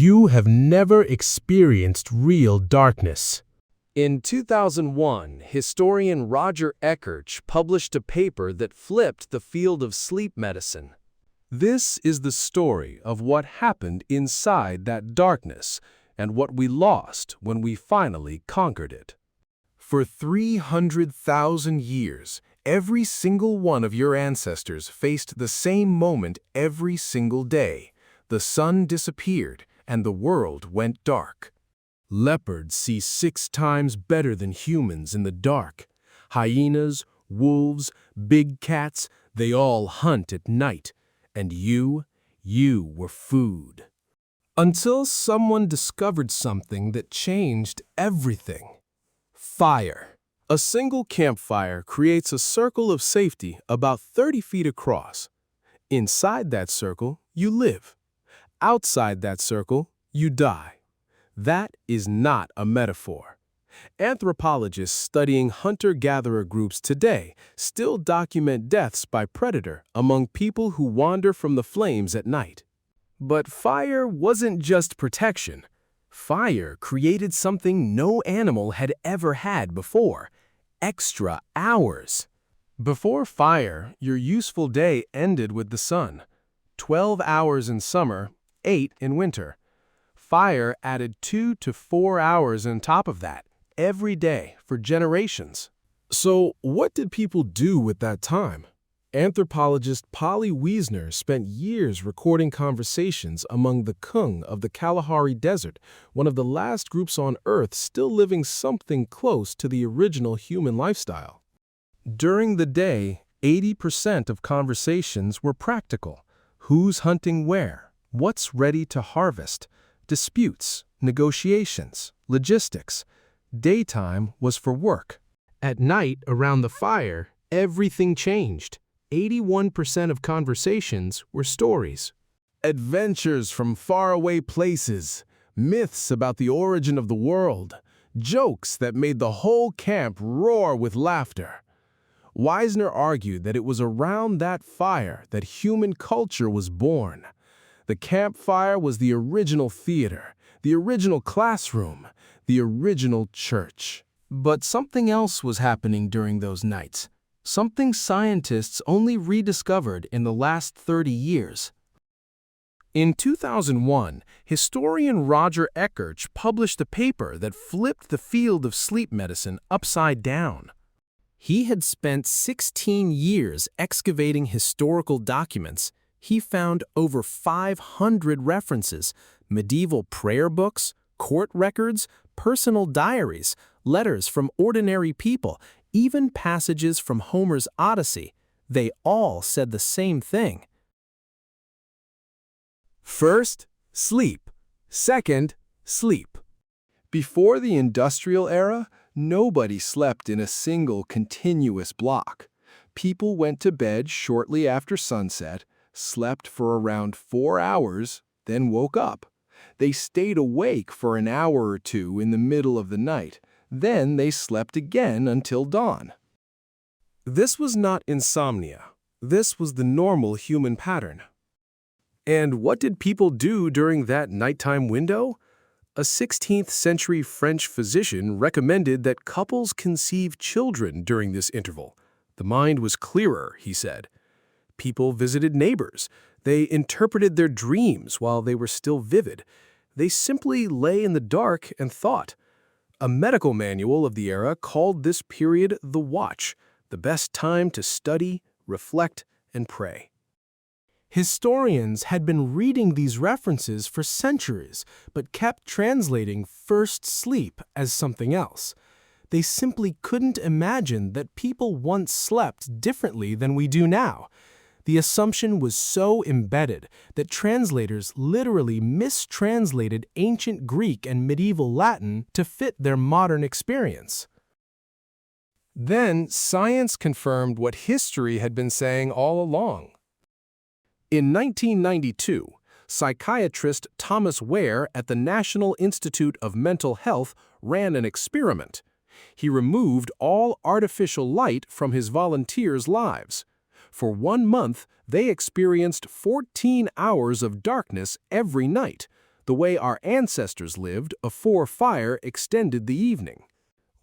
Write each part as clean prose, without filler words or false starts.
you have never experienced real darkness. In 2001, historian Roger Eckertz published a paper that flipped the field of sleep medicine. This is the story of what happened inside that darkness and what we lost when we finally conquered it. For 300,000 years, every single one of your ancestors faced the same moment every single day. The sun disappeared and the world went dark. Leopards see 6 times better than humans in the dark. Hyenas, wolves, big cats, they all hunt at night. And you were food. Until someone discovered something that changed everything. Fire. A single campfire creates a circle of safety about 30 feet across. Inside that circle, you live. Outside that circle, you die. That is not a metaphor. Anthropologists studying hunter-gatherer groups today still document deaths by predator among people who wander from the flames at night. But fire wasn't just protection. Fire created something no animal had ever had before: extra hours. Before fire, your useful day ended with the sun. 12 hours in summer, 8 in winter. Fire added 2 to 4 hours on top of that, every day for generations. So what did people do with that time? Anthropologist Polly Wiesner spent years recording conversations among the Kung of the Kalahari Desert, one of the last groups on Earth still living something close to the original human lifestyle. During the day, 80% of conversations were practical. Who's hunting where? What's ready to harvest? Disputes, negotiations, logistics. Daytime was for work. At night, around the fire, everything changed. 81% of conversations were stories. Adventures from faraway places, myths about the origin of the world, jokes that made the whole camp roar with laughter. Wiesner argued that it was around that fire that human culture was born. The campfire was the original theater, the original classroom, the original church. But something else was happening during those nights. Something scientists only rediscovered in the last 30 years. In 2001, historian Roger Eckertz published a paper that flipped the field of sleep medicine upside down. He had spent 16 years excavating historical documents. He found over 500 references, medieval prayer books, court records, personal diaries, letters from ordinary people, even passages from Homer's Odyssey. They all said the same thing. First, sleep. Second, sleep. Before the industrial era, nobody slept in a single continuous block. People went to bed shortly after sunset, slept for around 4 hours, then woke up. They stayed awake for an hour or two in the middle of the night. Then they slept again until dawn. This was not insomnia. This was the normal human pattern. And what did people do during that nighttime window? A 16th century French physician recommended that couples conceive children during this interval. The mind was clearer, he said. People visited neighbors. They interpreted their dreams while they were still vivid. They simply lay in the dark and thought. A medical manual of the era called this period the watch, the best time to study, reflect, and pray. Historians had been reading these references for centuries, but kept translating first sleep as something else. They simply couldn't imagine that people once slept differently than we do now. The assumption was so embedded that translators literally mistranslated ancient Greek and medieval Latin to fit their modern experience. Then science confirmed what history had been saying all along. In 1992, psychiatrist Thomas Ware at the National Institute of Mental Health ran an experiment. He removed all artificial light from his volunteers' lives. For 1 month, they experienced 14 hours of darkness every night. The way our ancestors lived before fire extended the evening.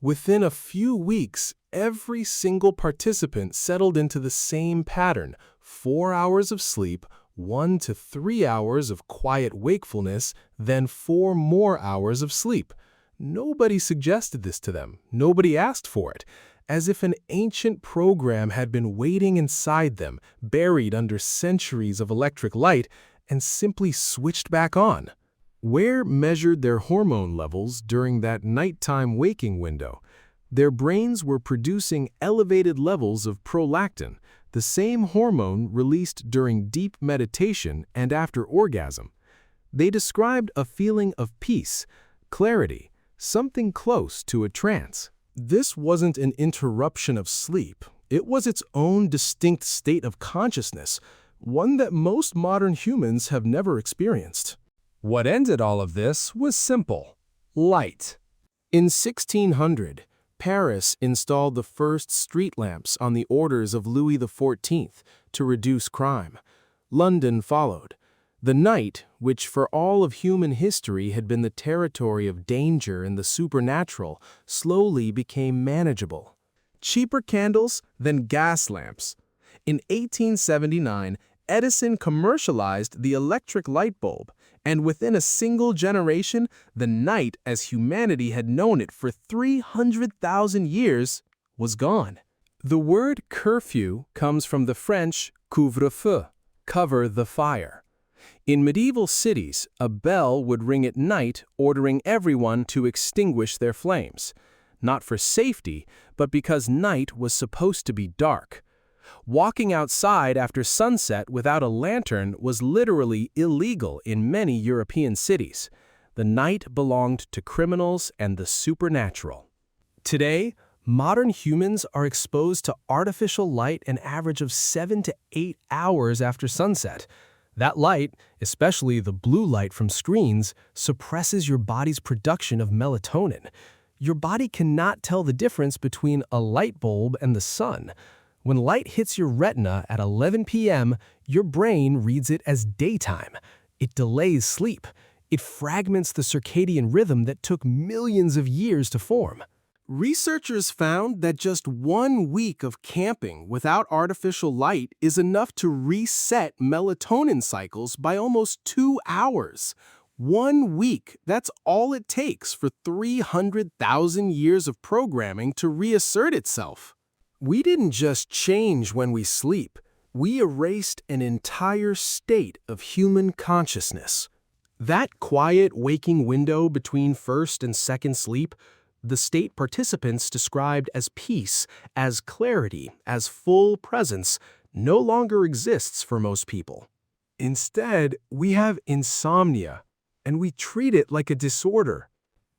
Within a few weeks, every single participant settled into the same pattern: 4 hours of sleep, 1 to 3 hours of quiet wakefulness, then 4 more hours of sleep. Nobody suggested this to them. Nobody asked for it. As if an ancient program had been waiting inside them, buried under centuries of electric light, and simply switched back on. Ware measured their hormone levels during that nighttime waking window. Their brains were producing elevated levels of prolactin, the same hormone released during deep meditation and after orgasm. They described a feeling of peace, clarity, something close to a trance. This wasn't an interruption of sleep. It was its own distinct state of consciousness, one that most modern humans have never experienced. What ended all of this was simple: light. In 1600, Paris installed the first street lamps on the orders of Louis XIV to reduce crime. London followed. The night, which for all of human history had been the territory of danger and the supernatural, slowly became manageable. Cheaper candles than gas lamps. In 1879, Edison commercialized the electric light bulb, and within a single generation, the night as humanity had known it for 300,000 years was gone. The word curfew comes from the French couvre-feu, cover the fire. In medieval cities, a bell would ring at night ordering everyone to extinguish their flames, not for safety, but because night was supposed to be dark. Walking outside after sunset without a lantern was literally illegal in many European cities. The night belonged to criminals and the supernatural. Today, modern humans are exposed to artificial light an average of 7 to 8 hours after sunset. That light, especially the blue light from screens, suppresses your body's production of melatonin. Your body cannot tell the difference between a light bulb and the sun. When light hits your retina at 11 p.m., your brain reads it as daytime. It delays sleep. It fragments the circadian rhythm that took millions of years to form. Researchers found that just 1 week of camping without artificial light is enough to reset melatonin cycles by almost 2 hours. 1 week, that's all it takes for 300,000 years of programming to reassert itself. We didn't just change when we sleep. We erased an entire state of human consciousness. That quiet waking window between first and second sleep, the state participants described as peace, as clarity, as full presence, no longer exists for most people. Instead, we have insomnia, and we treat it like a disorder.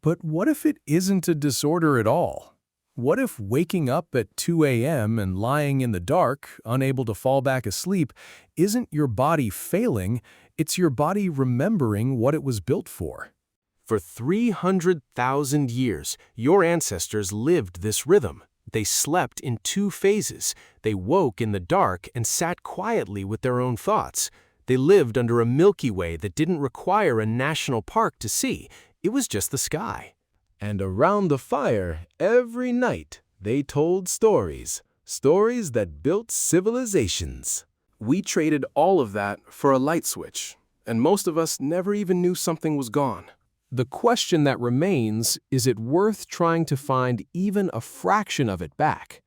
But what if it isn't a disorder at all? What if waking up at 2 a.m. and lying in the dark, unable to fall back asleep, isn't your body failing, it's your body remembering what it was built for? For 300,000 years, your ancestors lived this rhythm. They slept in 2 phases. They woke in the dark and sat quietly with their own thoughts. They lived under a Milky Way that didn't require a national park to see. It was just the sky. And around the fire, every night, they told stories. Stories that built civilizations. We traded all of that for a light switch, and most of us never even knew something was gone. The question that remains, is it worth trying to find even a fraction of it back?